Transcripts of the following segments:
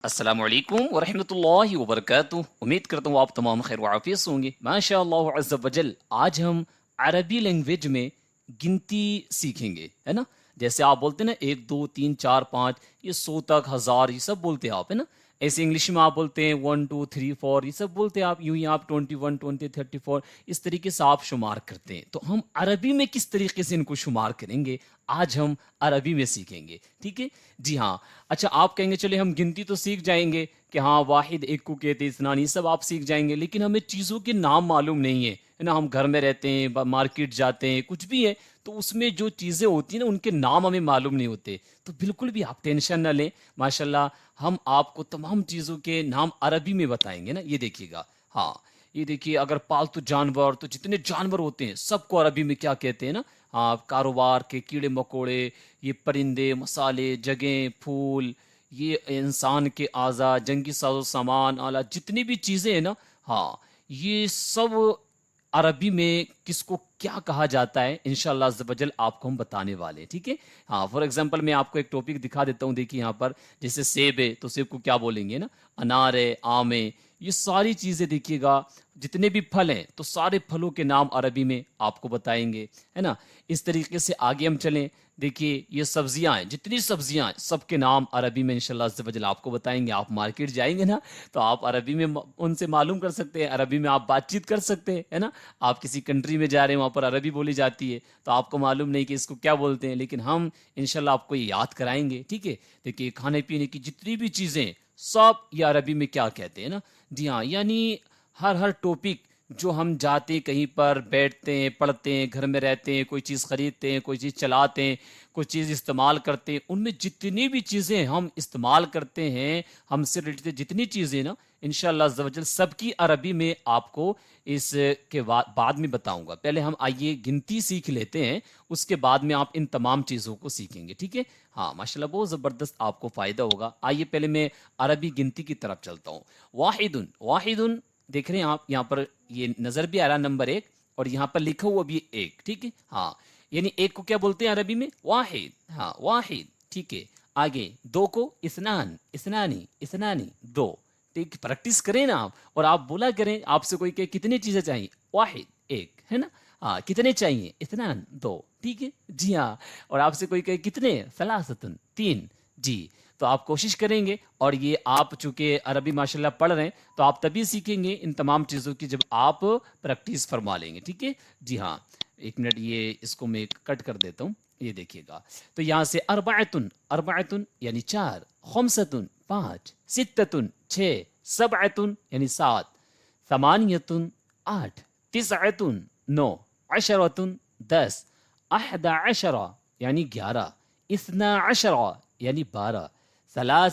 السلام علیکم ورحمۃ اللہ وبرکاتہ۔ امید کرتا ہوں آپ تمام خیر و عافیت سے ہوں گے ماشاء اللہ عز وجل۔ آج ہم عربی لینگویج میں گنتی سیکھیں گے، ہے نا؟ جیسے آپ بولتے ہیں نا 1 2 3 4 5، یہ 100 تک، 1000، یہ سب بولتے ہیں آپ، ہے نا؟ ایسے انگلش میں آپ بولتے ہیں 1 2 3 4، یہ سب بولتے ہیں آپ، یوں ہی آپ 21 20 34 اس طریقے سے آپ شمار کرتے ہیں۔ تو ہم عربی میں کس طریقے سے ان کو شمار کریں گے، آج ہم عربی میں سیکھیں گے، ٹھیک ہے جی ہاں۔ اچھا، آپ کہیں گے چلے ہم گنتی تو سیکھ جائیں گے کہ ہاں واحد ایک کو کہتے ہیں، اثنان، یہ سب آپ سیکھ جائیں گے، لیکن ہمیں چیزوں کے نام معلوم نہیں ہے نا؟ ہم گھر میں رہتے ہیں، مارکیٹ جاتے ہیں، کچھ بھی ہے، تو اس میں جو چیزیں ہوتی ہیں نا ان کے نام ہمیں معلوم نہیں ہوتے۔ تو بالکل بھی آپ ٹینشن نہ لیں، ماشاءاللہ ہم آپ کو تمام چیزوں کے نام عربی میں بتائیں گے نا۔ یہ دیکھیے گا، ہاں یہ دیکھیے، اگر پالتو جانور، تو جتنے جانور ہوتے ہیں سب کو عربی میں کیا کہتے ہیں نا؟ ہاں، کاروبار کے کیڑے مکوڑے، یہ پرندے، مسالے، جگہیں، پھول، یہ انسان کے اعضاء، جنگی ساز و سامان، آلہ، جتنی بھی چیزیں ہیں نا، ہاں یہ سب عربی میں کس کو کیا کہا جاتا ہے انشاءاللہ عز و جل آپ کو ہم بتانے والے ہیں، ٹھیک ہے؟ ہاں، فار ایگزامپل میں آپ کو ایک ٹاپک دکھا دیتا ہوں، دیکھیے یہاں پر، جیسے سیب ہے تو سیب کو کیا بولیں گے نا؟ انار ہے، آم ہے، یہ ساری چیزیں دیکھیے گا، جتنے بھی پھل ہیں تو سارے پھلوں کے نام عربی میں آپ کو بتائیں گے، ہے نا؟ اس طریقے سے آگے ہم چلیں، دیکھیے یہ سبزیاں ہیں، جتنی سبزیاں ہیں سب کے نام عربی میں انشاءاللہ عز و جل آپ کو بتائیں گے۔ آپ مارکیٹ جائیں گے نا تو آپ عربی میں ان سے معلوم کر سکتے ہیں، عربی میں آپ بات چیت کر سکتے ہیں، ہے نا؟ آپ کسی کنٹری میں جا رہے ہیں، وہاں پر عربی بولی جاتی ہے تو آپ کو معلوم نہیں کہ اس کو کیا بولتے ہیں، لیکن ہم انشاءاللہ آپ کو یہ یاد کرائیں گے، ٹھیک ہے؟ دیکھیے کھانے پینے کی جتنی بھی چیزیں سب یہ عربی میں کیا کہتے ہیں نا؟ جی ہاں، یعنی ہر ٹاپک جو ہم جاتے ہیں، کہیں پر بیٹھتے ہیں، پڑھتے ہیں، گھر میں رہتے ہیں، کوئی چیز خریدتے ہیں، کوئی چیز چلاتے ہیں، کوئی چیز استعمال کرتے ہیں، ان میں جتنی بھی چیزیں ہم استعمال کرتے ہیں، ہم سے ریلیٹڈ جتنی چیزیں نا، انشاءاللہ عز و جل سب کی عربی میں آپ کو اس کے بعد میں بتاؤں گا۔ پہلے ہم آئیے گنتی سیکھ لیتے ہیں، اس کے بعد میں آپ ان تمام چیزوں کو سیکھیں گے، ٹھیک ہے؟ ہاں ماشاءاللہ بہت زبردست آپ کو فائدہ ہوگا۔ آئیے پہلے میں عربی گنتی کی طرف چلتا ہوں۔ واحدن، واحدن دیکھ رہے ہیں آپ یہاں پر، یہ نظر بھی آ رہا نمبر 1، اور یہاں پر لکھا ہوا بھی 1، ٹھیک ہے؟ ہاں، یعنی ایک کو کیا بولتے ہیں عربی میں؟ واحد، ہاں واحد، ٹھیک ہے؟ آگے دو کو اثنان، اثنانی، اثنانی، دو، ٹھیک؟ پریکٹس کریں نا آپ، اور آپ بولا کریں، آپ سے کوئی کہ کتنی چیزیں چاہیے؟ واحد، ایک، ہے نا؟ ہاں، کتنے چاہیے؟ اثنان، دو، ٹھیک ہے جی ہاں۔ اور آپ سے کوئی کہ کتنے؟ ثلاثتن، تین، جی۔ تو آپ کوشش کریں گے، اور یہ آپ چونکہ عربی ماشاءاللہ پڑھ رہے ہیں تو آپ تبھی سیکھیں گے ان تمام چیزوں کی جب آپ پریکٹس فرما لیں گے، ٹھیک ہے جی ہاں۔ ایک منٹ، یہ اس کو میں کٹ کر دیتا ہوں، یہ دیکھیے گا۔ تو یہاں سے اربعتن، اربعتن یعنی 4، خمستن 5، ستتن 6، سبعتن یعنی 7، ثمانیتن 8، تسعتن 9، عشرتن 10، 11 یعنی 11، 12 یعنی 12، 13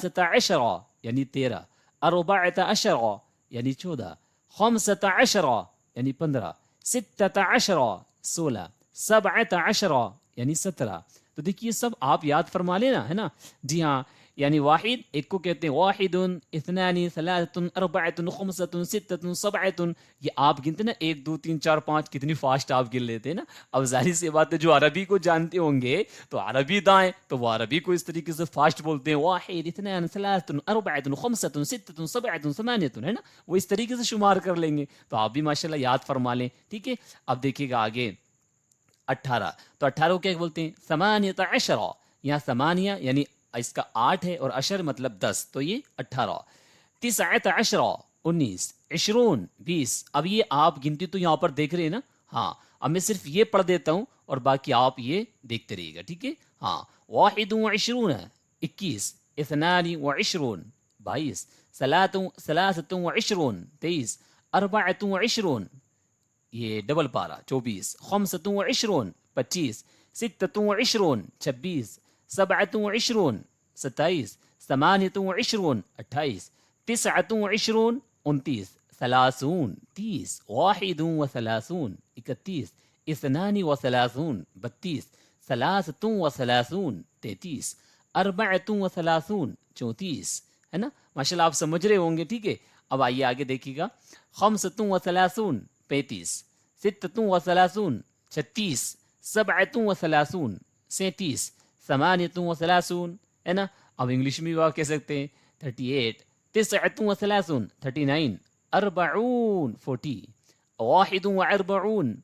یعنی 13، 14 یعنی 14، 15 یعنی 15، 16 16، 17 یعنی 17۔ تو دیکھیے سب آپ یاد فرما لینا، ہے نا؟ جی ہاں، یعنی واحد ایک کو کہتے ہیں واحد، اثنان، ثلاثۃ، اربعۃ، خمسۃ، ستۃ، سبعۃ، یہ آپ گنتے نا 1 2 3 4 5، کتنی فاسٹ آپ گن لیتے ہیں نا۔ اب ظاہر سی بات ہے، جو عربی کو جانتے ہوں گے تو عربی دائیں تو وہ عربی کو اس طریقے سے فاسٹ بولتے ہیں، واحد، اثنان، ثلاثۃ، اربعۃ، خمسۃ، ستۃ، سبعۃ، ثمانیۃ، ہے نا؟ وہ اس طریقے سے شمار کر لیں گے، تو آپ بھی ماشاءاللہ یاد فرما لیں، ٹھیک ہے؟ اب دیکھیے گا آگے 18، تو 18 کو کیا بولتے ہیں؟ ثمانیۃ عشر، یہاں ثمانیہ یعنی اس کا 8 ہے، اور عشر مطلب 10، تو یہ 18۔ تسعۃ عشر 19، 20 20۔ اب یہ آپ گنتی تو یہاں پر دیکھ رہے ہیں نا؟ ہاں، اب میں صرف یہ پڑھ دیتا ہوں اور باقی آپ یہ دیکھتے رہیے گا، ٹھیک ہے؟ ہاں، 21 21، 22 22، 23 23، 24 یہ ڈبل پارا 24، 25 25، 26 26، 27 27، 28 28، 29 29، 30 30، 31 31، 32 32، 33 33، 34 34، ہے نا؟ ماشاءاللہ آپ سمجھ رہے ہوں گے، ٹھیک ہے؟ اب آئیے آگے دیکھیے گا، 35 35، 36 36، 37 37، 38 38، ہے نا؟ اب انگلش میں بھی آپ کہہ سکتے ہیں 38 تسعة وثلاثون 39 أربعون 40 واحد وأربعون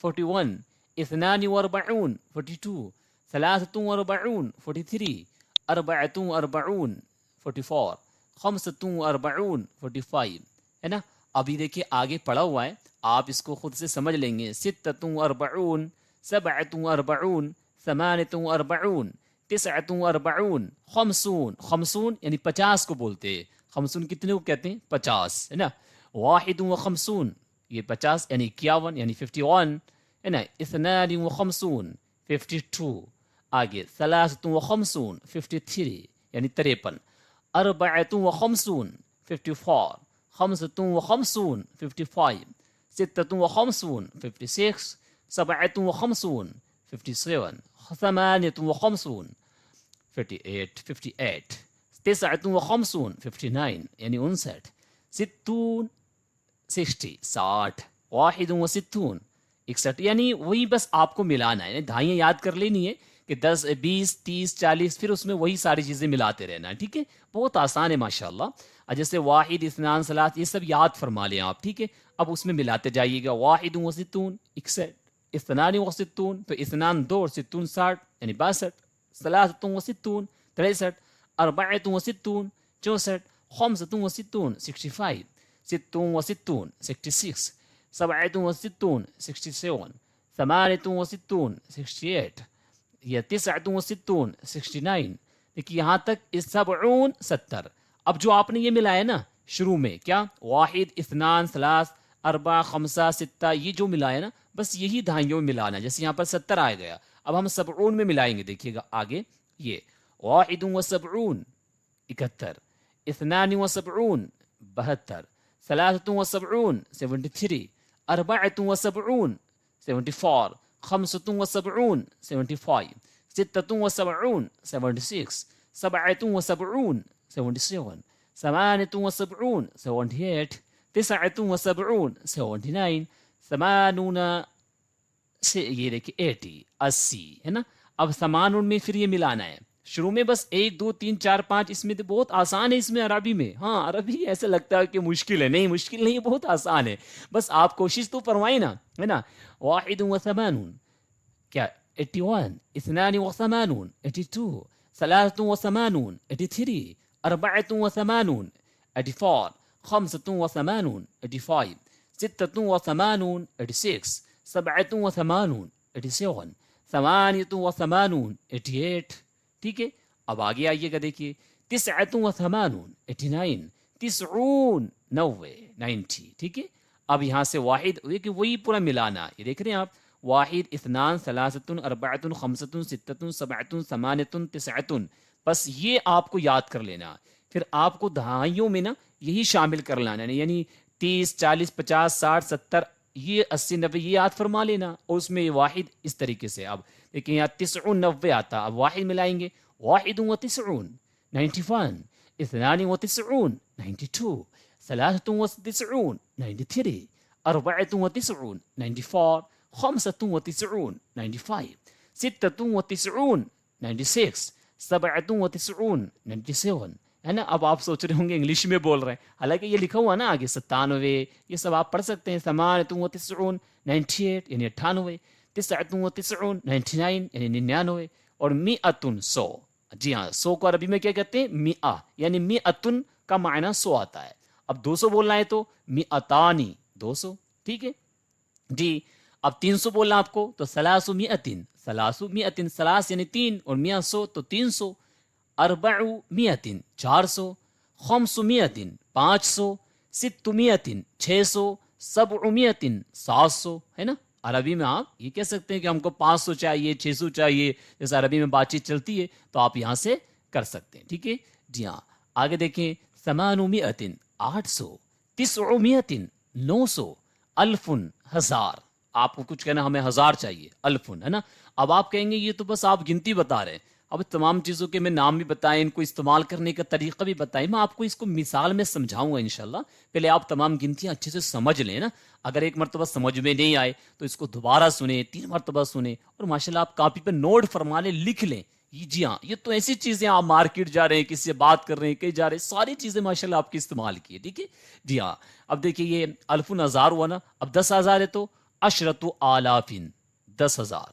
41 اثنان وأربعون 42 ثلاثة وأربعون 43 أربعة وأربعون 44 خمسة وأربعون 45 ہے نا. ابھی دیکھیے آگے پڑھا ہوا ہے, آپ اس کو خود سے سمجھ لیں گے. ستة وأربعون سبعة وأربعون ثمانية وأربعون تسعة وأربعون خمسون. خمسون یعنی 50 کو بولتے ہیں. خمسون کتنے کو کہتے ہیں؟ 50 ہے نا. واحد وخمسون یہ 50 یعنی 51 یعنی 51 ہے نا. اثنان وخمسون 52. آگے ثلاثة وخمسون 53 یعنی 53. أربعة وخمسون 54 خمسة وخمسون 55 ستة وخمسون 56 سبعة وخمسون 57 ثمانية وخمسون 58 تسعة وخمسون 59 یعنی 59 ستون 60 60 واحد وستون 61 یعنی وہی بس آپ کو ملانا ہے. یعنی دہائیاں یاد کر لینی ہے کہ 10 20 30 40 پھر اس میں وہی ساری چیزیں ملاتے رہنا ہے. ٹھیک ہے, بہت آسان ہے ماشاءاللہ. جیسے واحد اثنان ثلاث یہ سب یاد فرما لیں آپ. ٹھیک ہے, اب اس میں ملاتے جائیے گا. واحد وستون 61 اثنان وستون تو اثنان 2 اور ستون 60 یعنی 62 ثلاثة وستون 63 أربعة وستون 64 خمسة وستون 65 ست وستون 66 سبعة وستون 67 ثمانية وستون 68 یا 69 69. دیکھیے یہاں تک 70. اب جو آپ نے یہ ملایا نا شروع میں, کیا واحد اثنان ثلاث اربع خمسہ ستہ, یہ جو ملایا نا بس یہی دہائیوں میں ملانا. جیسے یہاں پر 70 آ گیا, اب ہم 70 میں ملائیں گے. دیکھیے گا آگے یہ واحد وسبعون 71 اثنان وسبعون 72 ثلاثة وسبعون 73 أربعة وسبعون 74 خمسة وسبعون 75 ستة وسبعون 76 سبعة وسبعون 77 ثمانية وسبعون 78 تسعة وسبعون 79 ثمانون یہ دیکھیے 80 ہے نا. اب 80 میں پھر یہ ملانا ہے. شروع میں بس 1 2 3 4 5 اس میں تو بہت آسان ہے. اس میں عربی میں ہاں عربی ایسا لگتا ہے کہ مشکل ہے, نہیں مشکل نہیں, بہت آسان ہے. بس آپ کوشش تو فرمائیں نا, ہے نا. واحد وثمانون کیا 81 اثنان وثمانون 82 ثلاثة وثمانون 83 أربعة وثمانون 84 خمسة وثمانون 85 ستة وثمانون 86 سبعة وثمانون 87 ثمانية وثمانون 88. ٹھیک ہے, اب آگے آئیے گا. دیکھیے 89 89 90 90. ٹھیک ہے, اب یہاں سے واحد کہ وہی پورا ملانا. یہ دیکھ رہے ہیں آپ, واحد اثنان ثلاثة أربعة خمسة ستة سبعة ثمانية تسعة. بس یہ آپ کو یاد کر لینا. پھر آپ کو دہائیوں میں نا یہی شامل کر لانا, یعنی 30 40 50 60 70 یہ 80 90 یہ یاد فرما لینا, اور اس میں واحد اس طریقے سے. اب دیکھیں یہاں 90 90 آتا, اب واحد ملائیں گے. واحد وتسعون 91 اثنان وتسعون 92 ثلاثة وتسعون 93 أربعة وتسعون 94 خمسة وتسعون 95 ستة وتسعون 96 سبعة وتسعون 97 ہے نا. اب آپ سوچ رہے ہوں گے انگلش میں بول رہے ہیں, حالانکہ یہ لکھا ہوا نا آگے 97 یہ سب آپ پڑھ سکتے ہیں. ثمانية وتسعون 98 یعنی 98 تسعة وتسعون 99 یعنی 99 اور 100 100. جی ہاں, 100 کو عربی میں کیا کہتے ہیں؟ مئہ, یعنی 100 کا معنی 100 آتا ہے. اب 200 بولنا ہے تو 200 200. ٹھیک ہے جی. اب 300 بولنا آپ کو تو 300 300 ثلاث یعنی 3 اور 100 تو 300 400 400 500 500 600 600 700 700 ہے نا. عربی میں آپ یہ کہہ سکتے ہیں کہ ہم کو 500 چاہیے 600 چاہیے, جیسے عربی میں بات چیت چلتی ہے تو آپ یہاں سے کر سکتے ہیں. ٹھیک ہے جی ہاں. آگے دیکھیں 800 800 900 900 1000 1000. آپ کو کچھ کہنا ہمیں 1000 چاہیے, 1000 ہے نا. اب آپ کہیں گے یہ تو بس آپ گنتی بتا رہے ہیں, اب تمام چیزوں کے میں نام بھی بتائیں, ان کو استعمال کرنے کا طریقہ بھی بتائیں. میں آپ کو اس کو مثال میں سمجھاؤں گا انشاءاللہ. پہلے آپ تمام گنتیاں اچھے سے سمجھ لیں نا. اگر ایک مرتبہ سمجھ میں نہیں آئے تو اس کو دوبارہ سنیں, 3 مرتبہ سنیں, اور ماشاءاللہ آپ کاپی پہ نوٹ فرما لیں, لکھ لیں. جی ہاں، یہ تو ایسی چیزیں آپ مارکیٹ جا رہے ہیں، کسی سے بات کر رہے ہیں، کہیں جا رہے ہیں، ساری چیزیں ماشاءاللہ آپ کی استعمال کی ہے، ٹھیک ہے جی ہاں. اب دیکھیے یہ الفن ہزار ہوا نا، اب 10,000 ہے تو عشرت آلافن 10,000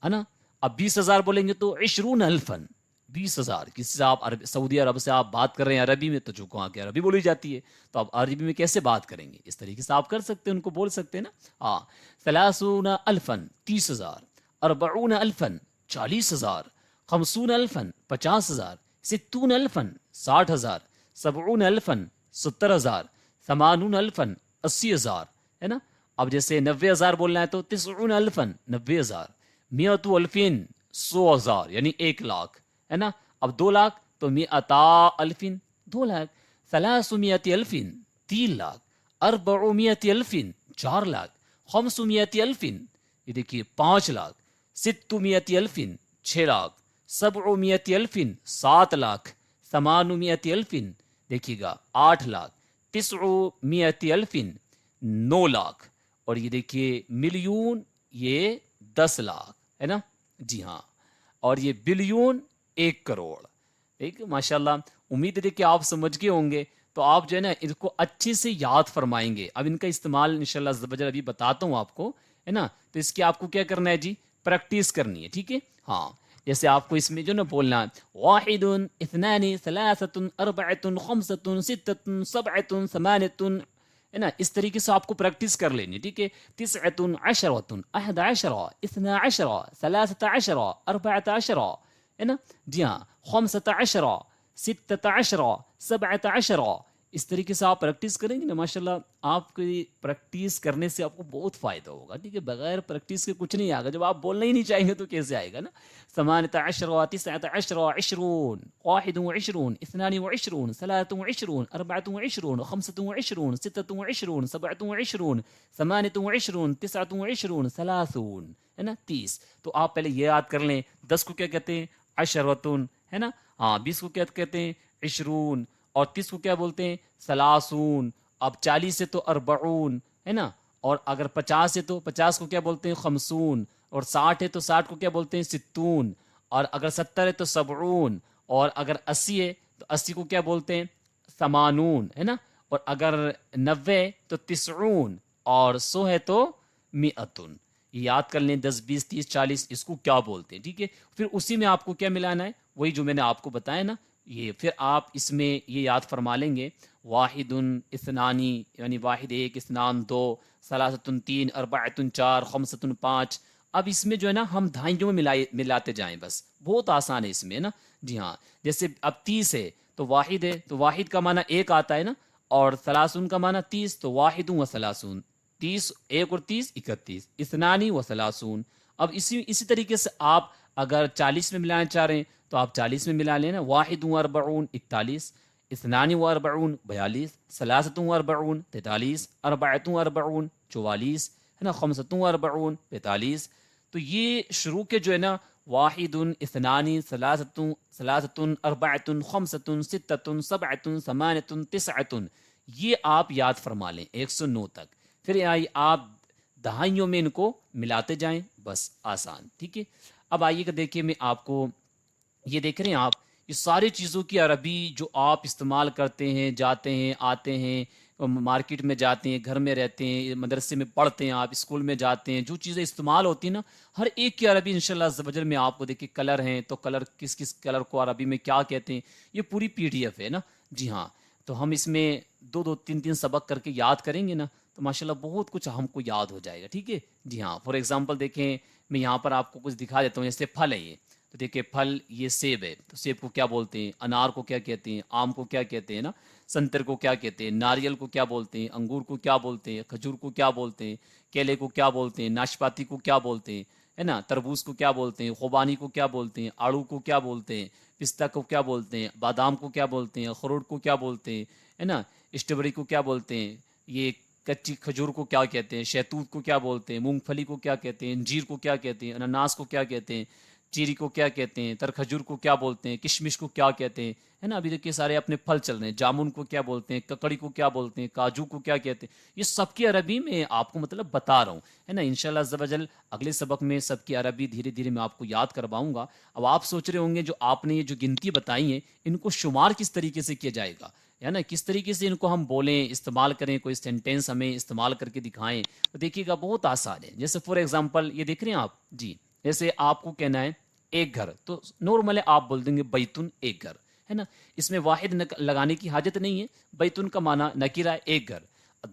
ہے نا. اب 20,000 بولیں گے تو 20,000 20,000. کسی سے آپ سعودی عرب سے آپ بات کر رہے ہیں عربی میں، تو جو کہاں کے عربی بولی جاتی ہے، تو آپ عربی میں کیسے بات کریں گے؟ اس طریقے سے آپ کر سکتے ہیں، ان کو بول سکتے ہیں نا. ہاں 30,000 30,000 40,000 40,000 50,000 50,000 60,000 60,000 70,000 70,000 80,000 80,000 ہے نا. اب جیسے 90,000 بولنا ہے تو 90,000 90,000 100,000 100,000 یعنی 1 لاکھ ہے نا. اب 2 لاکھ تو 100,000 2 لاکھ 300,000 3 لاکھ 400,000 4 لاکھ 500,000 یہ دیکھیے 5 لاکھ 600,000 6 لاکھ 700,000 7 لاکھ 800,000 دیکھیے گا 8 لاکھ 900,000 9 لاکھ اور یہ دیکھیے ملین یہ 10 لاکھ ہے نا. جی ہاں اور یہ بلین 1 کروڑ. ٹھیک ہے ماشاء اللہ. امید ہے کہ آپ سمجھ گئے ہوں گے. تو آپ جو ہے نا ان کو اچھے سے یاد فرمائیں گے. اب ان کا استعمال انشاءاللہ عز و جل ابھی بتاتا ہوں آپ کو ہے نا. تو اس کی آپ کو کیا کرنا ہے جی؟ پریکٹس کرنی ہے. ٹھیک ہے ہاں. جیسے آپ کو اس میں جو نا بولنا ہے 1 2 3 4 5 6 7 8 ہے نا. اس طریقے سے آپ کو پریکٹس کر لینی. ٹھیک ہے 9 10 11 12 13 14 ہے نا. جی ہاں 15 16 17 اس طریقے سے آپ پریکٹس کریں گے نا ماشاءاللہ آپ کی پریکٹس کرنے سے آپ کو بہت فائدہ ہوگا. ٹھیک ہے بغیر پریکٹس کے کچھ نہیں آئے گا. جب آپ بولنا ہی نہیں چاہیں گے تو کیسے آئے گا نا. 18 19 20 21 22 23 24 25 26 27 28 29 ہے نا 30. تو آپ پہلے یہ یاد کر لیں 10 کو کیا کہتے ہیں؟ عشرتن ہے نا. ہاں 20 کو کیا کہتے ہیں؟ 20 اور 30 کو کیا بولتے ہیں؟ 30. اب 40 ہے تو 40 ہے نا. اور اگر 50 ہے تو 50 کو کیا بولتے ہیں؟ 50. اور 60 ہے تو 60 کو کیا بولتے ہیں؟ 60. اور اگر 70 ہے تو 70. اور اگر 80 ہے تو 80 کو کیا بولتے ہیں؟ 80 ہے نا. اور اگر 90 تو 90 اور 100 ہے تو 100. یہ یاد کر لیں 10 20 30 40 اس کو کیا بولتے ہیں. ٹھیک ہے پھر اسی میں آپ کو کیا ملانا ہے؟ وہی جو میں نے آپ کو بتایا نا. یہ پھر آپ اس میں یہ یاد فرما لیں گے 1 2 یعنی 1 1 2 2 3 3 4 4 5 5. اب اس میں جو ہے نا ہم دہائیوں میں ملاتے جائیں بس. بہت آسان ہے اس میں نا. جی ہاں جیسے اب 30 ہے تو 1 ہے تو 1 کا معنی 1 آتا ہے نا. اور 30 کا معنی 30 تو 1 و 30 30 1 اور 30 31 2 و 30. اب اسی طریقے سے آپ اگر 40 میں ملانا چاہ رہے ہیں تو آپ 40 میں ملا لیں نا. 41 41 2 و 42 42 3 و 43 43 4 و 44 44 ہے نا. 45 و 45. تو یہ شروع کے جو ہے نا 1 2 3 3 4 5 6 7 8 9 یہ آپ یاد فرما لیں 109 تک. پھر آئیے آپ دہائیوں میں ان کو ملاتے جائیں بس آسان. ٹھیک ہے اب آئیے کہ دیکھیے میں آپ کو یہ دیکھ رہے ہیں آپ یہ ساری چیزوں کی عربی جو آپ استعمال کرتے ہیں جاتے ہیں آتے ہیں مارکیٹ میں جاتے ہیں گھر میں رہتے ہیں مدرسے میں پڑھتے ہیں آپ اسکول میں جاتے ہیں جو چیزیں استعمال ہوتی ہیں نا ہر ایک کی عربی انشاءاللہ عز و جل میں آپ کو دیکھیے کلر ہیں تو کلر کس کس کلر کو عربی میں کیا کہتے ہیں یہ پوری PDF ہے نا. جی ہاں تو ہم اس میں 2 2 3 3 سبق کر کے یاد کریں گے نا تو ماشاءاللہ بہت کچھ ہم کو یاد ہو جائے گا. ٹھیک ہے جی ہاں فار ایگزامپل دیکھیں میں یہاں پر آپ کو کچھ دکھا دیتا ہوں. جیسے پھل ہے یہ تو دیکھیں پھل یہ سیب ہے تو سیب کو کیا بولتے ہیں؟ انار کو کیا کہتے ہیں؟ آم کو کیا کہتے ہیں نا. سنتر کو کیا کہتے ہیں؟ ناریل کو کیا بولتے ہیں؟ انگور کو کیا بولتے ہیں؟ کھجور کو کیا بولتے ہیں؟ کیلے کو کیا بولتے ہیں؟ ناشپاتی کو کیا بولتے ہیں ہے نا. تربوز کو کیا بولتے ہیں؟ خوبانی کو کیا بولتے ہیں؟ آڑو کو کیا بولتے ہیں؟ پستہ کو کیا بولتے ہیں؟ بادام کو کیا بولتے ہیں؟ اخروٹ کو کیا بولتے ہیں ہے نا. اسٹرابیری کو کیا بولتے ہیں؟ یہ کچی کھجور کو کیا کہتے ہیں؟ شہتوت کو کیا بولتے ہیں؟ مونگ پھلی کو کیا کہتے ہیں؟ انجیر کو کیا کہتے ہیں؟ اناناس کو کیا کہتے ہیں؟ چیری کو کیا کہتے ہیں؟ تر کھجور کو کیا بولتے ہیں؟ کشمش کو کیا کہتے ہیں ہے نا. ابھی دیکھیے سارے اپنے پھل چل رہے ہیں, جامن کو کیا بولتے ہیں, ککڑی کو کیا بولتے ہیں, کاجو کو کیا کہتے ہیں, یہ سب کی عربی میں آپ کو مطلب بتا رہا ہوں, ہے نا. انشاءاللہ عز و جل اگلے سبق میں سب کی عربی دھیرے دھیرے میں آپ کو یاد کرواؤں گا. اب آپ سوچ رہے ہوں گے جو آپ نے یہ جو گنتی بتائی ہیں ان کو شمار کس طریقے سے کیا جائے گا, ہے نا, کس طریقے سے ان کو ہم بولیں, استعمال کریں, کوئی سینٹینس ہمیں استعمال کر کے دکھائیں, تو دیکھیے گا بہت آسان ہے. جیسے فار ایگزامپل یہ دیکھ رہے ہیں آپ, جی جیسے آپ کو کہنا ہے ایک گھر, تو نارمل ہے آپ بول دیں گے بیتن, ایک گھر, ہے نا. اس میں واحد لگانے کی حاجت نہیں ہے, بیتن کا معنی نکیرہ ہے, ایک گھر.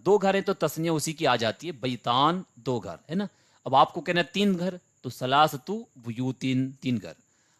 دو گھر ہیں تو تسنیہ اسی کی آ جاتی ہے, بیتان دو گھر, ہے نا. اب آپ کو کہنا ہے تین گھر, تو ثلاثۃ بیوتن, تین گھر.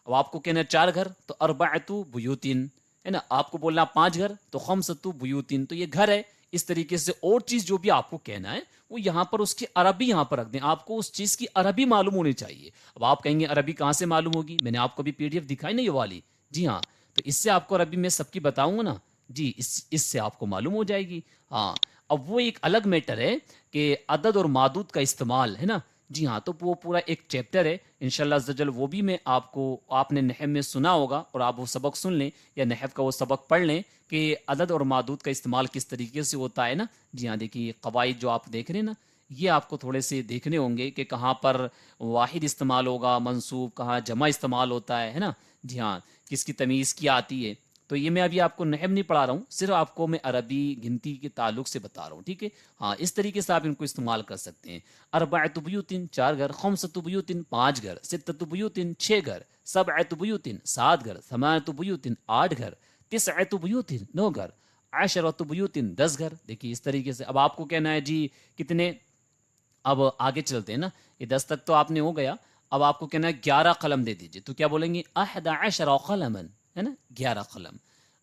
اب آپ کو کہنا ہے چار گھر, تو اربعۃ بیوتن, ہے نا. آپ کو بولنا پانچ گھر, تو خمسۃ بیوتن, تو یہ گھر ہے. اس طریقے سے اور چیز جو بھی آپ کو کہنا ہے وہ یہاں پر اس کی عربی یہاں پر رکھ دیں, آپ کو اس چیز کی عربی معلوم ہونی چاہیے. اب آپ کہیں گے عربی کہاں سے معلوم ہوگی, میں نے آپ کو بھی پی ڈی ایف دکھائی نا یہ والی, جی ہاں, تو اس سے آپ کو عربی میں سب کی بتاؤں گا نا, جی اس سے آپ کو معلوم ہو جائے گی. ہاں, اب وہ ایک الگ میٹر ہے کہ عدد اور معدود کا استعمال, ہے نا. جی ہاں, تو وہ پورا ایک چیپٹر ہے انشاءاللہ عز و جل, وہ بھی میں آپ نے نحو میں سنا ہوگا, اور آپ وہ سبق سن لیں یا نحو کا وہ سبق پڑھ لیں کہ عدد اور معدود کا استعمال کس طریقے سے ہوتا ہے نا. جی ہاں, دیکھیے قواعد جو آپ دیکھ رہے ہیں نا, یہ آپ کو تھوڑے سے دیکھنے ہوں گے کہ کہاں پر واحد استعمال ہوگا منصوب, کہاں جمع استعمال ہوتا ہے نا. جی ہاں, کس کی تمیز کیا آتی ہے. تو یہ میں ابھی آپ کو نحو نہیں پڑھا رہا ہوں, صرف آپ کو میں عربی گنتی کے تعلق سے بتا رہا ہوں, ٹھیک ہے. ہاں, اس طریقے سے آپ ان کو استعمال کر سکتے ہیں. اربعۃ بیوتن, چار گھر, خمسۃ بیوتن, پانچ گھر, ستۃ بیوتن, چھ گھر, سبعۃ بیوتن, سات گھر, ثمانیۃ بیوتن, آٹھ گھر, تسعۃ بیوتن, نو گھر, عشرۃ بیوتن, دس گھر. دیکھیے اس طریقے سے اب آپ کو کہنا ہے جی کتنے, اب آگے چلتے ہیں نا, یہ 10 تک تو آپ نے ہو گیا. اب آپ کو کہنا ہے 11 قلم دے دیجیے, تو کیا بولیں گے 11 قلما, ہے نا, 11 قلم,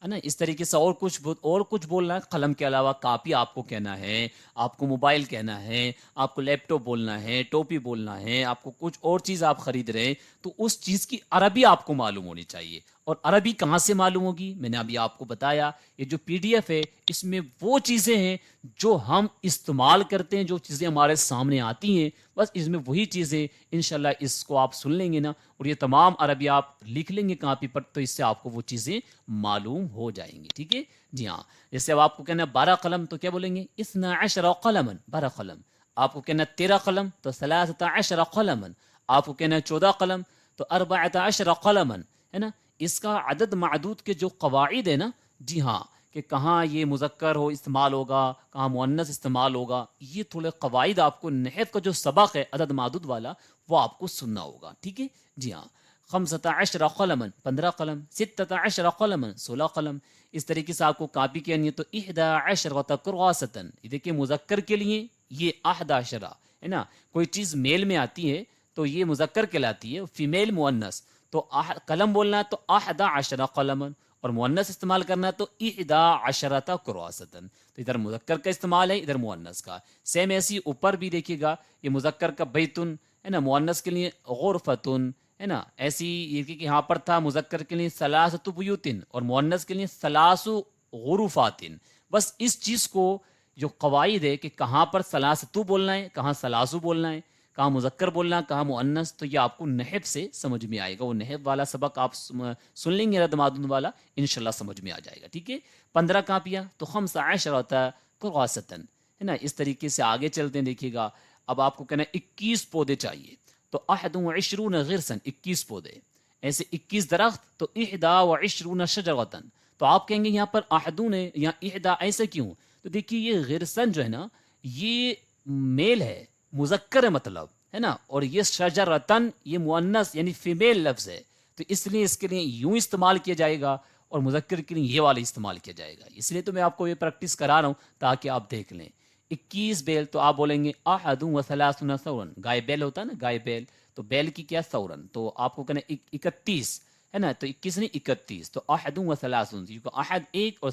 ہے نا. اس طریقے سے اور کچھ بولنا ہے قلم کے علاوہ, کاپی آپ کو کہنا ہے, آپ کو موبائل کہنا ہے, آپ کو لیپ ٹاپ بولنا ہے, ٹوپی بولنا ہے, آپ کو کچھ اور چیز آپ خرید رہے ہیں, تو اس چیز کی عربی آپ کو معلوم ہونی چاہیے. اور عربی کہاں سے معلوم ہوگی, میں نے ابھی آپ کو بتایا, یہ جو پی ڈی ایف ہے اس میں وہ چیزیں ہیں جو ہم استعمال کرتے ہیں, جو چیزیں ہمارے سامنے آتی ہیں, بس اس میں وہی چیزیں انشاءاللہ اس کو آپ سن لیں گے نا, اور یہ تمام عربی آپ لکھ لیں گے کاپی پر, تو اس سے آپ کو وہ چیزیں معلوم ہو جائیں گی, ٹھیک ہے. جی ہاں, جیسے اب آپ کو کہنا ہے 12 قلم, تو کیا بولیں گے 12 قلما, 12 قلم. آپ کو کہنا ہے 13 قلم, تو 13 قلما. آپ کو کہنا ہے 14 قلم, تو 14 قلما, ہے نا. اس کا عدد معدود کے جو قواعد ہے نا, جی ہاں, کہ کہاں یہ مذکر ہو استعمال ہوگا, کہاں مؤنث استعمال ہوگا, یہ تھوڑے قواعد آپ کو نحو کا جو سبق ہے عدد معدود والا وہ آپ کو سننا ہوگا, ٹھیک ہے. جی ہاں, 15 قلما, 15 قلم, 16 قلما, 16 قلم. اس طریقے سے آپ کو کاپی کرنی ہے, تو 11 کراسۃ. دیکھیے مذکر کے لیے یہ 11 ہے نا, کوئی چیز میل میں آتی ہے تو یہ مذکر کہلاتی ہے, فیمیل مؤنث, تو قلم بولنا ہے تو 11 قلما, اور مؤنث استعمال کرنا ہے تو 11 کراسۃ. تو ادھر مذکر کا استعمال ہے, ادھر مؤنث کا. سیم ایسی اوپر بھی دیکھیے گا, یہ مذکر کا بیتن, ہے نا, مؤنث کے لیے غرفتن, ہے نا. ایسی یہ کہ یہاں پر تھا مذکر کے لیے ثلاثۃ بیوتن, اور مؤنث کے لیے ثلاث غرفاتن. بس اس چیز کو جو قواعد ہے کہ کہاں پر ثلاثۃ بولنا ہے, کہاں ثلاثو بولنا ہے, کہاں مذکر بولنا, کہاں مؤنث, تو یہ آپ کو نحو سے سمجھ میں آئے گا. وہ نحو والا سبق آپ سن لیں گے, عدد معدود والا, انشاءاللہ سمجھ میں آ جائے گا, ٹھیک ہے. 15 کاپیاں, تو 15 کراسۃ, ہے نا. اس طریقے سے آگے چلتے ہیں, دیکھیے گا. اب آپ کو کہنا ہے 21 پودے چاہیے, تو 21 غرسا, 21 پودے. ایسے 21 درخت, تو 21 شجرۃ. تو آپ کہیں گے یہاں پر احدون ہے, یہاں احدا ایسے کیوں, تو دیکھیے یہ غرسن جو ہے نا یہ میل ہے, مذکر ہے مطلب, ہے نا, اور یہ شجرتن یہ مؤنث یعنی فیمیل لفظ ہے, تو اس لیے اس کے لیے یوں استعمال کیا جائے گا, اور مذکر کے لیے یہ والا استعمال کیا جائے گا. اس لیے تو میں آپ کو یہ پریکٹس کرا رہا ہوں تاکہ آپ دیکھ لیں. 21 بیل, تو آپ بولیں گے 31 ثورن, گائے بیل ہوتا ہے نا, گائے بیل, تو بیل کی کیا ثورن, تو آپ کو کہنا 31, ہے نا, تو 21 نہیں 31, تو 31, کیونکہ احد ایک اور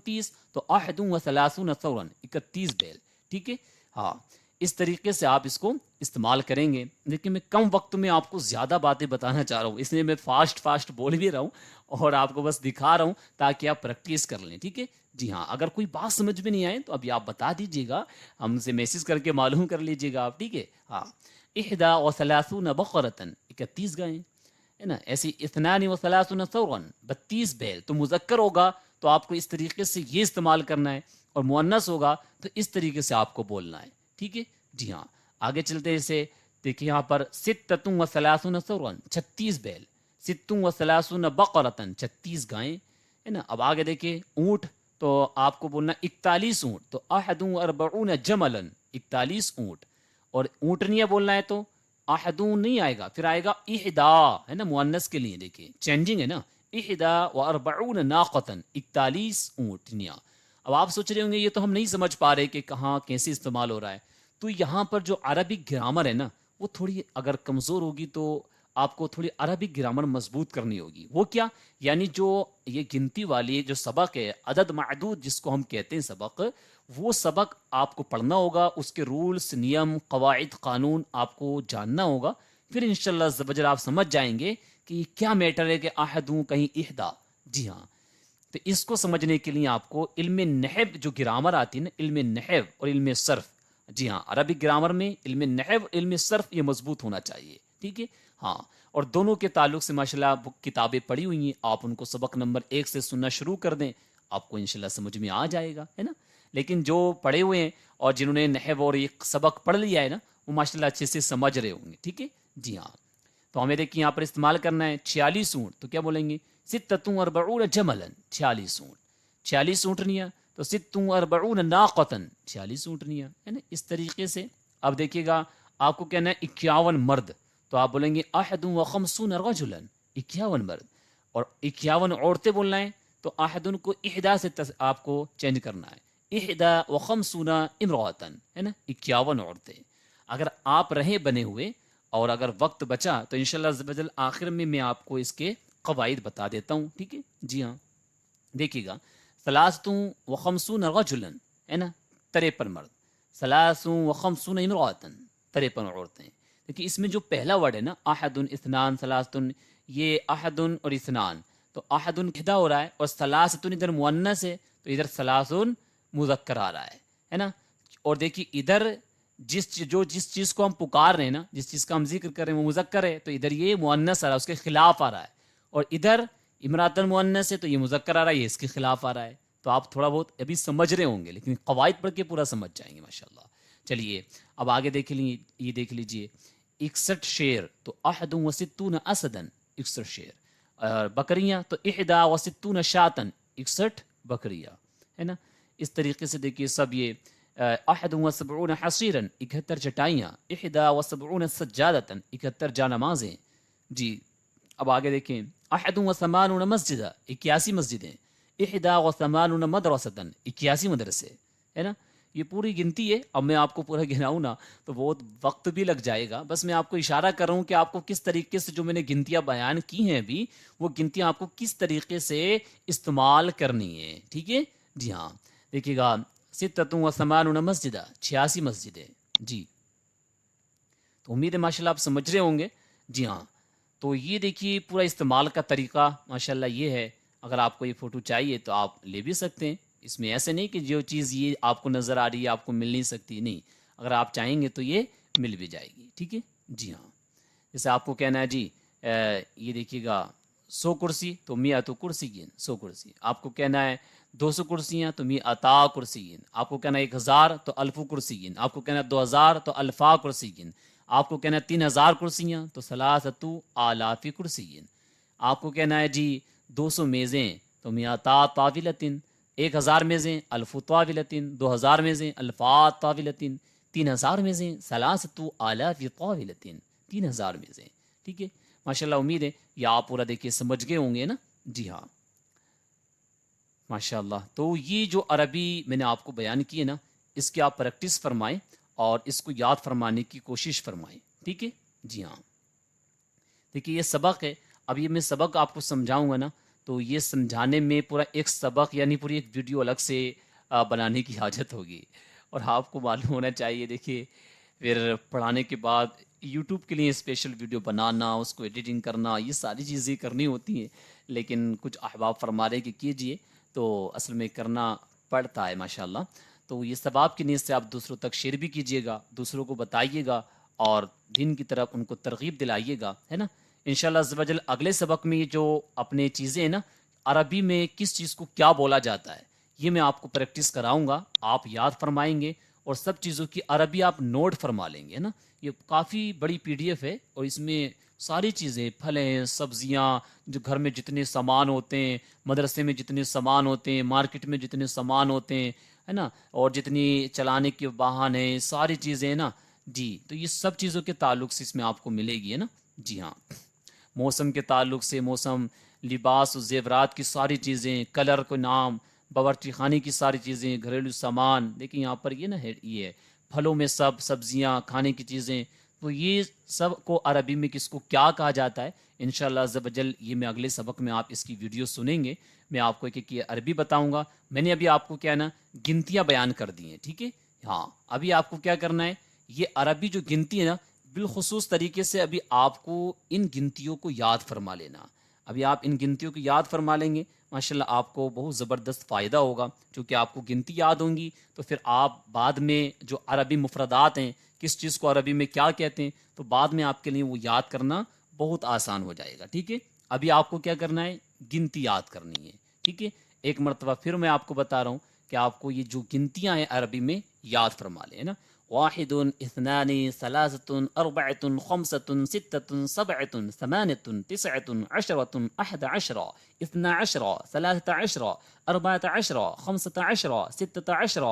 30, تو 31 ثورن, 31 بیل, ٹھیک ہے. ہاں, اس طریقے سے آپ اس کو استعمال کریں گے. لیکن میں کم وقت میں آپ کو زیادہ باتیں بتانا چاہ رہا ہوں, اس لیے میں فاسٹ بول بھی رہا ہوں, اور آپ کو بس دکھا رہا ہوں تاکہ آپ پریکٹس کر لیں, ٹھیک ہے. جی ہاں, اگر کوئی بات سمجھ میں نہیں آئے تو ابھی آپ بتا دیجیے گا, ہم سے میسج کر کے معلوم کر لیجیے گا آپ, ٹھیک ہے. ہاں, 31 بقرۃ, 31 گائیں, ہے نا. ایسی اثنان و ثلاثون ثورن 32 بیل. تو مذکر ہوگا تو آپ کو اس طریقے سے یہ استعمال کرنا ہے، اور مؤنث ہوگا تو اس طریقے سے آپ کو بولنا ہے. ٹھیک ہے جی ہاں. آگے چلتے ہیں. اسے دیکھیے یہاں پر ستۃ و ثلاثون ثورن 36 بیل، ست و ثلاثون بقرۃ 36 گائیں، ہے نا. اب آگے دیکھیے اونٹ، تو آپ کو بولنا 41 اونٹ. تو احد و اربعون جملا، 41 اونٹ. اور اونٹنیاں بولنا ہے تو احدون نہیں آئے گا، پھر آئے گا احدا، ہے نا، مؤنث کے لیے. دیکھیے چینجنگ ہے نا. احدا و اربعون ناقۃ، 41 اونٹنیاں. اب آپ سوچ رہے ہوں گے یہ تو ہم نہیں سمجھ پا رہے کہ کہاں کیسے استعمال ہو رہا ہے. تو یہاں پر جو عربک گرامر ہے نا وہ تھوڑی اگر کمزور ہوگی تو آپ کو تھوڑی عربک گرامر مضبوط کرنی ہوگی. وہ کیا؟ یعنی جو یہ گنتی والی جو سبق ہے، عدد معدود جس کو ہم کہتے ہیں سبق، وہ سبق آپ کو پڑھنا ہوگا. اس کے رولز، نیم، قواعد، قانون آپ کو جاننا ہوگا. پھر انشاءاللہ عز و جل آپ سمجھ جائیں گے کہ یہ کیا میٹر ہے کہ احدوں کہیں احدا. جی ہاں. تو اس کو سمجھنے کے لیے آپ کو علم نحو جو گرامر آتی ہے نا، علم نحو اور علم صرف، جی ہاں، عربک گرامر میں علم نحو، علم صرف یہ مضبوط ہونا چاہیے. ٹھیک ہے ہاں. اور دونوں کے تعلق سے ماشاءاللہ کتابیں پڑھی ہوئی ہیں، آپ ان کو سبق نمبر 1 سے سننا شروع کر دیں، آپ کو انشاءاللہ سمجھ میں آ جائے گا، ہے نا. لیکن جو پڑھے ہوئے ہیں اور جنہوں نے نحو اور یہ سبق پڑھ لیا ہے نا، وہ ماشاءاللہ اچھے سے سمجھ رہے ہوں گے. ٹھیک ہے جی ہاں. تو ہمیں دیکھیے یہاں پر استعمال کرنا ہے 46 اونٹ. تو کیا بولیں گے؟ ستۃ و اربعون جملا، 46 اونٹ. 46 اونٹنیاں. تو ست و اربعون ناقۃ، 46 اونٹنیاں، ہے نا. اس طریقے سے اب دیکھیے گا آپ کو کہنا ہے 51 مرد. تو آپ بولیں گے احد و خمسون رجلا، 51 مرد. اور 51 عورتیں بولنا ہے تو احدن کو احدا سے آپ کو چینج کرنا ہے. احدا و خمسون امراۃن، ہے نا، 51 عورتیں. اگر آپ رہیں بنے ہوئے اور اگر وقت بچا تو انشاءاللہ عز و جل آخر میں آپ کو اس کے قواعد بتا دیتا ہوں. ٹھیک ہے جی ہاں. دیکھیے گا ثلاثۃ و خمسون رجلا، ہے نا، 53 مرد. ثلاث و خمسون امراۃ، 53 عورتیں. دیکھیے اس میں جو پہلا ورڈ ہے نا، احد، اثنان، ثلاثۃ، یہ احد اور اثنان، تو احد احدا ہو رہا ہے، اور ثلاثۃ ادھر مؤنث ہے تو ادھر ثلاث مذکر آ رہا ہے نا. اور دیکھیے ادھر جس چیز کو ہم پکار رہے ہیں نا، جس چیز کا ہم ذکر کر رہے ہیں وہ مذکر ہے، تو ادھر یہ مؤنث آ رہا ہے، اس کے خلاف آ رہا ہے. اور ادھر امراتن مؤنث ہے تو یہ مذکر آ رہا ہے، یہ اس کے خلاف آ رہا ہے. تو آپ تھوڑا بہت ابھی سمجھ رہے ہوں گے، لیکن قواعد پڑھ کے پورا سمجھ جائیں گے ماشاءاللہ. چلیے اب آگے دیکھ لیجیے، یہ دیکھ لیجیے 61 شیر. تو احد و ستون اسدن، 61 شیر. اور بکریاں تو احدا و ستون شاتن، 61 بکریاں، ہے نا. اس طریقے سے دیکھیے سب یہ احد و سبعون حصیرن، 71 چٹائیاں. احدا و سبعون سجادتن، 71 جانمازیں. جی اب آگے دیکھیں احد و ثمانون مسجدہ، 81 مسجدیں. احدا و ثمانون مدرستن، 81 مدرسے، ہے نا. یہ پوری گنتی ہے. اب میں آپ کو پورا گناؤں نا تو بہت وقت بھی لگ جائے گا. بس میں آپ کو اشارہ کر رہا ہوں کہ آپ کو کس طریقے سے جو میں نے گنتیاں بیان کی ہیں ابھی، وہ گنتیاں آپ کو کس طریقے سے استعمال کرنی ہے. ٹھیک ہے جی ہاں. دیکھیے گا ستۃ و ثمانون مسجدہ، 86 مسجدیں. جی تو امید ہے ماشاءاللہ آپ سمجھ رہے ہوں گے. جی ہاں. تو یہ دیکھیے پورا استعمال کا طریقہ ماشاءاللہ یہ ہے. اگر آپ کو یہ فوٹو چاہیے تو آپ لے بھی سکتے ہیں. اس میں ایسے نہیں کہ جو چیز یہ آپ کو نظر آ رہی ہے آپ کو مل نہیں سکتی، نہیں. اگر آپ چاہیں گے تو یہ مل بھی جائے گی. ٹھیک ہے جی ہاں. جیسے آپ کو کہنا ہے جی یہ دیکھیے گا 100 کرسی تو میاں تو کرسی گین، 100 کرسی. آپ کو کہنا ہے 200 کرسیاں تو می عطا کرسی گین. آپ کو کہنا ہے 1000 تو الفو کرسی گین. آپ کو کہنا ہے 2000 تو الفا کرسی گین. آپ کو کہنا ہے 3000 کرسیاں تو ثلاثۃ آلاف کرسی گین. آپ کو کہنا ہے جی 200 میزیں تو میاتا طاولتن، 1000 میزیں الف طاولتن، 2000 میزیں الفات طاولتن، 3000 میزیں ثلاثۃ آلاف طاولتن، 3000 میزیں. ٹھیک ہے ماشاءاللہ. امید ہے یہ آپ پورا دیکھیے سمجھ گئے ہوں گے نا. جی ہاں ماشاءاللہ. تو یہ جو عربی میں نے آپ کو بیان کی ہے نا، اس کی آپ پریکٹس فرمائیں اور اس کو یاد فرمانے کی کوشش فرمائیں. ٹھیک ہے جی ہاں. دیکھیے یہ سبق ہے. اب یہ میں سبق آپ کو سمجھاؤں گا نا تو یہ سمجھانے میں پورا ایک سبق یعنی پوری ایک ویڈیو الگ سے بنانے کی حاجت ہوگی. اور آپ کو معلوم ہونا چاہیے دیکھیے پھر پڑھانے کے بعد یوٹیوب کے لیے اسپیشل ویڈیو بنانا، اس کو ایڈیٹنگ کرنا، یہ ساری چیزیں کرنی ہوتی ہیں. لیکن کچھ احباب فرما رہے کہ کیجئے تو اصل میں کرنا پڑتا ہے ماشاءاللہ. تو یہ ثواب کی نیت سے آپ دوسروں تک شیئر بھی کیجئے گا، دوسروں کو بتائیے گا اور دین کی طرف ان کو ترغیب دلائیے گا، ہے نا. انشاءاللہ عز و جل اگلے سبق میں یہ جو اپنے چیزیں ہیں نا، عربی میں کس چیز کو کیا بولا جاتا ہے، یہ میں آپ کو پریکٹس کراؤں گا، آپ یاد فرمائیں گے اور سب چیزوں کی عربی آپ نوٹ فرما لیں گے نا۔ یہ کافی بڑی پی ڈی ایف ہے اور اس میں ساری چیزیں، پھلیں، سبزیاں، جو گھر میں جتنے سامان ہوتے ہیں، مدرسے میں جتنے سامان ہوتے ہیں، مارکیٹ میں جتنے سامان ہوتے ہیں، ہے نا، اور جتنی چلانے کے واہن ہیں، ساری چیزیں ہیں نا جی، تو یہ سب چیزوں کے تعلق سے اس میں آپ کو ملے گی، ہے نا جی ہاں۔ موسم کے تعلق سے موسم، لباس و زیورات کی ساری چیزیں، کلر کو نام، باورچی خانے کی ساری چیزیں، گھریلو سامان، دیکھیں یہاں پر یہ نا ہے، یہ ہے پھلوں میں سب، سبزیاں، کھانے کی چیزیں، تو یہ سب کو عربی میں کس کو کیا کہا جاتا ہے، انشاءاللہ عز و جل یہ میں اگلے سبق میں آپ اس کی ویڈیو سنیں گے، میں آپ کو ایک ایک عربی بتاؤں گا۔ میں نے ابھی آپ کو کیا نا گنتیاں بیان کر دی ہیں، ٹھیک ہے، ہاں ابھی آپ کو کیا کرنا ہے، یہ عربی جو گنتی ہے نا بالخصوص طریقے سے ابھی آپ کو ان گنتیوں کو یاد فرما لینا۔ ابھی آپ ان گنتیوں کو یاد فرما لیں گے، ماشاءاللہ آپ کو بہت زبردست فائدہ ہوگا، چونکہ آپ کو گنتی یاد ہوں گی تو پھر آپ بعد میں جو عربی مفردات ہیں، کس چیز کو عربی میں کیا کہتے ہیں، تو بعد میں آپ کے لیے وہ یاد کرنا بہت آسان ہو جائے گا، ٹھیک ہے۔ ابھی آپ کو کیا کرنا ہے، گنتی یاد کرنی ہے، ٹھیک ہے۔ ایک مرتبہ پھر میں آپ کو بتا رہا ہوں کہ آپ کو یہ جو گنتیاں ہیں عربی میں یاد فرما لیں، ہے نا۔ واحد، اثنان، ثلاثة، أربعة، خمسة، ستة، سبعة، ثمانية، تسعة، عشرة، أحد عشر، اثنا عشر، ثلاثة عشر، أربعة عشر، خمسة عشر، ستة عشر،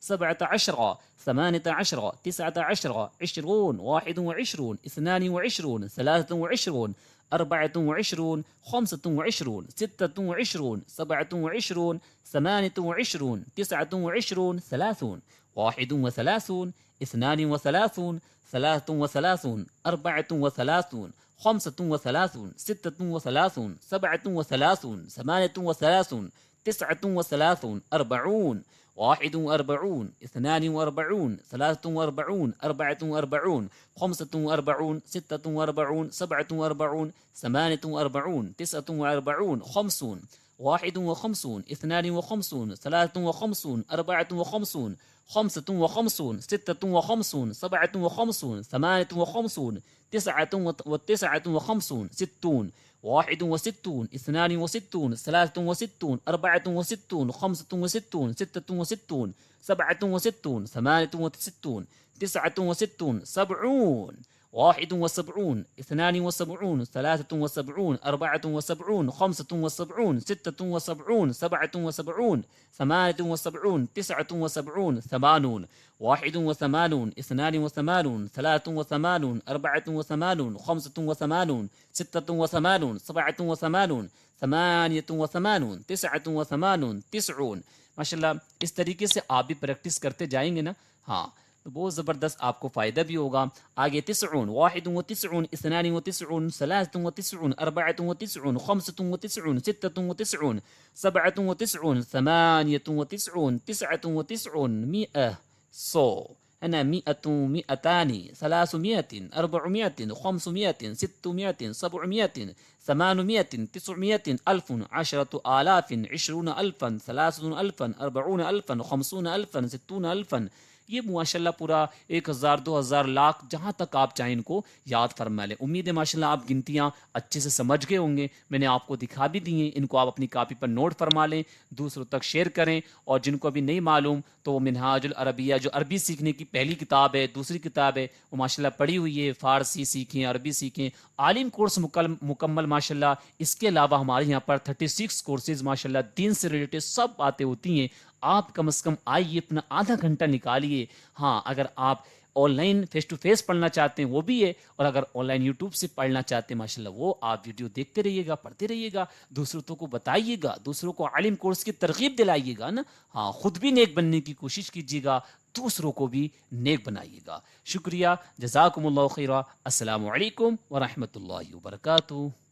سبعة عشر، ثمانية عشر، تسعة عشر، عشرون، واحد وعشرون، اثنان وعشرون، ثلاثة وعشرون، أربعة وعشرون، خمسة وعشرون، ستة وعشرون، سبعة وعشرون، ثمانية وعشرون، تسعة وعشرون، ثلاثون، واحد وثلاثون، اثنان وثلاثون، ثلاثة وثلاثون، أربعة وثلاثون، خمسة وثلاثون، ستة وثلاثون، سبعة وثلاثون، ثمانية وثلاثون، تسعة وثلاثون، أربعون، واحد وأربعون، اثنان وأربعون، ثلاثة وأربعون، أربعة وأربعون، خمسة وأربعون، ستة وأربعون، سبعة وأربعون، ثمانية وأربعون، تسعة وأربعون، خمسون، واحد وخمسون، اثنان وخمسون، ثلاثة وخمسون، أربعة وخمسون، خمسة وخمسون، ستة وخمسون، سبعة وخمسون، ثمانية وخمسون، تسعة وخمسون، ستون، واحد وستون، اثنان وستون، ثلاثة وستون، أربعة وستون، خمسة وستون، ستة وستون، سبعة وستون، ثمانية وستون، تسعة وستون، سبعون، واحد وسبعون، اثنان وسبعون، ثلاثة وسبعون، أربعة وسبعون، خمسة وسبعون، ستة وسبعون، سبعة وسبعون، ثمانية وسبعون، تسعة وسبعون، ثمانون، واحد وثمانون، اثنان وثمانون، ثلاثة وثمانون، أربعة وثمانون، خمسة وثمانون، ستة وثمانون، سبعة وثمانون، ثمانية وثمانون، تسعة وثمانون، تسعون۔ ماشاءاللہ اس طریقے سے آپ بھی پریکٹس کرتے جائیں گے نا، ہاں تو بہت زبردست آپ کو فائدہ بھی ہوگا۔ آگے تسعون، واحد وتسعون، اثنان وتسعون، ثلاثة وتسعون، أربعة وتسعون، خمسة وتسعون، ستة وتسعون، سبعة وتسعون، ثمانية وتسعون، تسعة وتسعون، مئة، سو، أنا مئة، مئتان، ثلاثمائة، أربعمائة، خمسمائة، ستمائة، سبعمائة، ثمانمائة، تسعمائة، ألف، عشرة آلاف، عشرون ألفا، ثلاثون ألفا، أربعون ألفا، خمسون ألفا، ستون ألفا، یہ ماشاءاللہ پورا 1000 2000 لاکھ جہاں تک آپ چاہیں ان کو یاد فرما لیں۔ امید ہے ماشاءاللہ آپ گنتیاں اچھے سے سمجھ گئے ہوں گے، میں نے آپ کو دکھا بھی دی ہیں، ان کو آپ اپنی کاپی پر نوٹ فرما لیں، دوسروں تک شیئر کریں، اور جن کو ابھی نہیں معلوم تو وہ منہاج العربیہ جو عربی سیکھنے کی پہلی کتاب ہے، دوسری کتاب ہے، وہ ماشاءاللہ پڑھی ہوئی ہے، فارسی سیکھیں، عربی سیکھیں، عالم کورس مکمل ماشاءاللہ۔ اس کے علاوہ ہمارے یہاں پر 36 کورسز ماشاءاللہ دین سے ریلیٹڈ سب باتیں ہوتی ہیں۔ آپ کم از کم آئیے، اپنا آدھا گھنٹہ نکالیے۔ ہاں اگر آپ online face to face پڑھنا چاہتے ہیں وہ بھی ہے، اور اگر آن لائن یوٹیوب سے پڑھنا چاہتے ہیں ماشاءاللہ وہ آپ ویڈیو دیکھتے رہیے گا، پڑھتے رہیے گا، دوسروں کو بتائیے گا، دوسروں کو عالم کورس کی ترغیب دلائیے گا نا، ہاں خود بھی نیک بننے کی کوشش کیجیے گا، دوسروں کو بھی نیک بنائیے گا۔ شکریہ، جزاکم اللہ خیرہ، السلام علیکم ورحمۃ اللہ وبرکاتہ۔